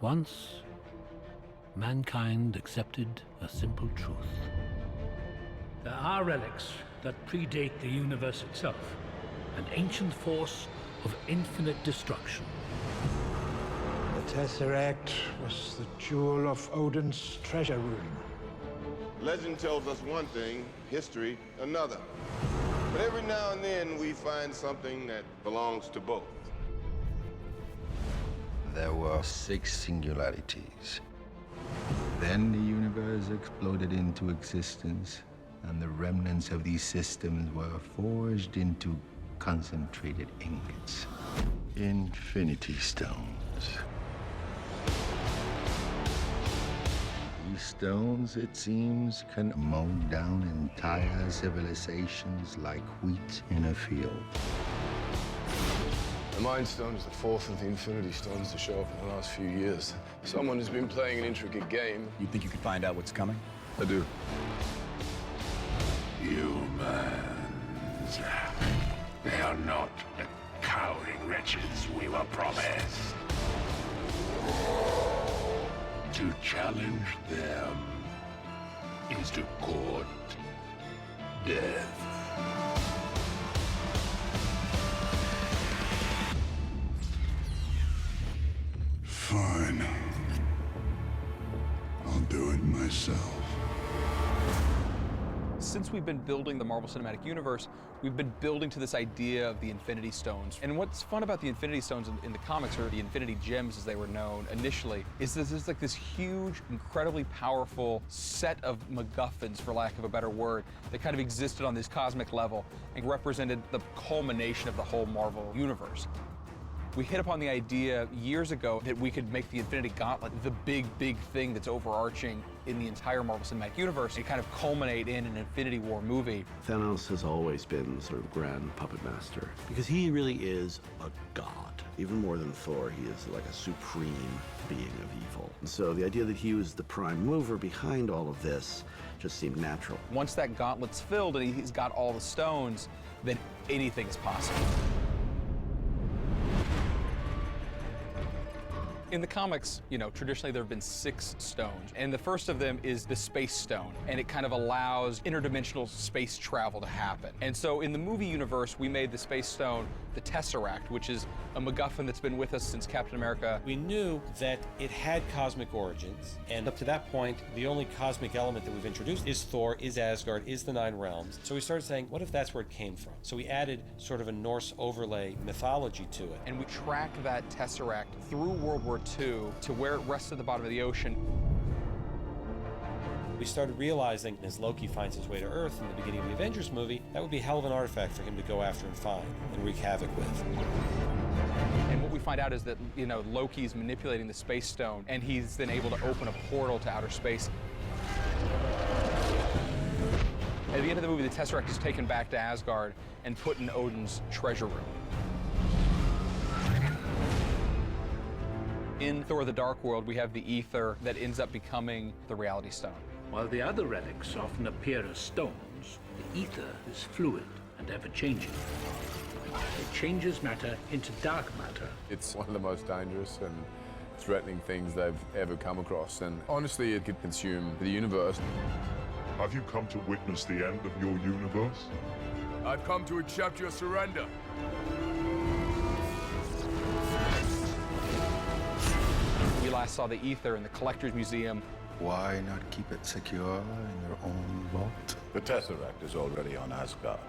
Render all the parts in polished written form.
Once, mankind accepted a simple truth. There are relics that predate the universe itself, an ancient force of infinite destruction. The Tesseract was the jewel of Odin's treasure room. Legend tells us one thing, history another. But every now and then we find something that belongs to both. There were 6 singularities. Then the universe exploded into existence, and the remnants of these systems were forged into concentrated ingots. Infinity stones. These stones, it seems, can mow down entire civilizations like wheat in a field. The Mind Stone is the 4th of the Infinity Stones to show up in the last few years. Someone has been playing an intricate game. You think you could find out what's coming? I do. Humans. They are not the cowering wretches we were promised. To challenge them is to court death. Fine. I'll do it myself. Since we've been building the Marvel Cinematic Universe, we've been building to this idea of the Infinity Stones. And what's fun about the Infinity Stones in the comics, or the Infinity Gems as they were known initially, is there's like this huge, incredibly powerful set of MacGuffins, for lack of a better word, that kind of existed on this cosmic level and represented the culmination of the whole Marvel Universe. We hit upon the idea years ago that we could make the Infinity Gauntlet the big thing that's overarching in the entire Marvel Cinematic Universe and kind of culminate in an Infinity War movie. Thanos has always been sort of grand puppet master because he really is a god. Even more than Thor, he is like a supreme being of evil. And so the idea that he was the prime mover behind all of this just seemed natural. Once that gauntlet's filled and he's got all the stones, then anything is possible. In the comics, you know, traditionally there have been 6 stones, and the first of them is the Space Stone, and it kind of allows interdimensional space travel to happen. And so in the movie universe, we made the Space Stone the Tesseract, which is a MacGuffin that's been with us since Captain America. We knew that it had cosmic origins, and up to that point, the only cosmic element that we've introduced is Thor, is Asgard, is the 9 realms. So we started saying, what if that's where it came from? So we added sort of a Norse overlay mythology to it. And we tracked that Tesseract through World War II to where it rests at the bottom of the ocean. We started realizing, as Loki finds his way to Earth in the beginning of the Avengers movie, that would be a hell of an artifact for him to go after and find and wreak havoc with. And what we find out is that, you know, Loki's manipulating the Space Stone, and he's then able to open a portal to outer space. At the end of the movie, the Tesseract is taken back to Asgard and put in Odin's treasure room. In Thor: The Dark World, we have the ether that ends up becoming the Reality Stone. While the other relics often appear as stones, the ether is fluid and ever-changing. It changes matter into dark matter. It's one of the most dangerous and threatening things they've ever come across, and honestly, it could consume the universe. Have you come to witness the end of your universe? I've come to accept your surrender. We last saw the ether in the Collector's Museum. Why not keep it secure in your own vault? The Tesseract is already on Asgard.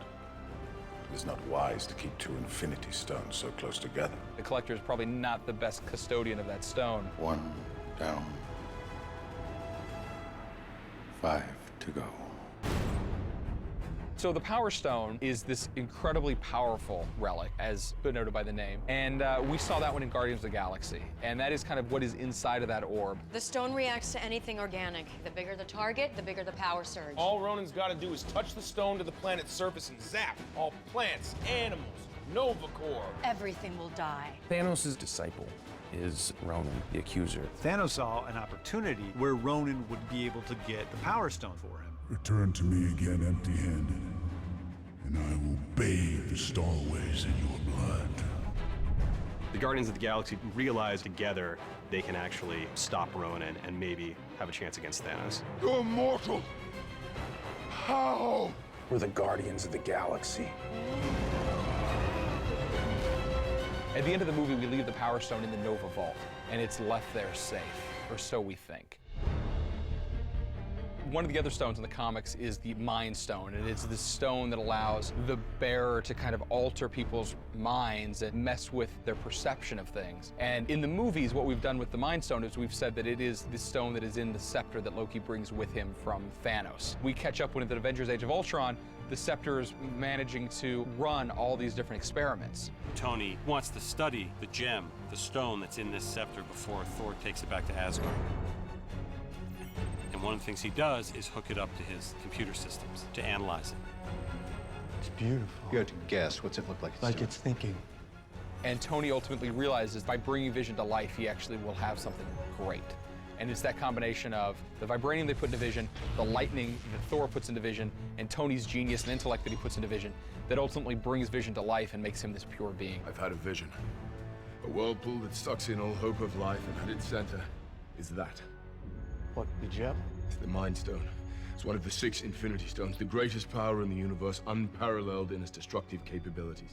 It is not wise to keep 2 Infinity Stones so close together. The Collector is probably not the best custodian of that stone. 1 down. 5 to go. So the Power Stone is this incredibly powerful relic, as noted by the name. And we saw that one in Guardians of the Galaxy. And that is kind of what is inside of that orb. The stone reacts to anything organic. The bigger the target, the bigger the power surge. All Ronin's got to do is touch the stone to the planet's surface and zap all plants, animals, Nova Corps. Everything will die. Thanos' disciple is Ronin, the accuser. Thanos saw an opportunity where Ronin would be able to get the Power Stone for him. Return to me again empty-handed, and I will bathe the Starways in your blood. The Guardians of the Galaxy realize together they can actually stop Ronan and maybe have a chance against Thanos. You're immortal! How? We're the Guardians of the Galaxy. At the end of the movie, we leave the Power Stone in the Nova Vault, and it's left there safe, or so we think. One of the other stones in the comics is the Mind Stone, and it's the stone that allows the bearer to kind of alter people's minds and mess with their perception of things. And in the movies, what we've done with the Mind Stone is we've said that it is the stone that is in the scepter that Loki brings with him from Thanos. We catch up when in the Avengers Age of Ultron, the scepter is managing to run all these different experiments. Tony wants to study the gem, the stone that's in this scepter before Thor takes it back to Asgard. And one of the things he does is hook it up to his computer systems to analyze it. It's beautiful. You have to guess, what's it look like? Like it's thinking. And Tony ultimately realizes by bringing Vision to life, he actually will have something great. And it's that combination of the vibranium they put into Vision, the lightning that Thor puts into Vision, and Tony's genius and intellect that he puts into Vision that ultimately brings Vision to life and makes him this pure being. I've had a vision. A whirlpool that sucks in all hope of life, and at its center is that. What, the gem? It's the Mind Stone. It's one of the 6 Infinity Stones, the greatest power in the universe, unparalleled in its destructive capabilities.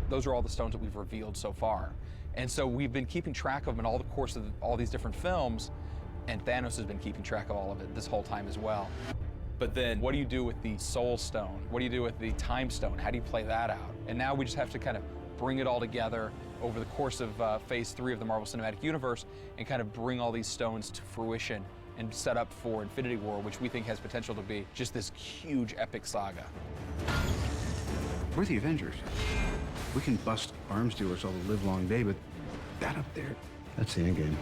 Those are all the stones that we've revealed so far. And so we've been keeping track of them in all the course of all these different films, and Thanos has been keeping track of all of it this whole time as well. But then what do you do with the Soul Stone? What do you do with the Time Stone? How do you play that out? And now we just have to kind of bring it all together over the course of Phase 3 of the Marvel Cinematic Universe and kind of bring all these stones to fruition and set up for Infinity War, which we think has potential to be just this huge epic saga. We're the Avengers. We can bust arms dealers all the live long day, but that up there, that's the end game.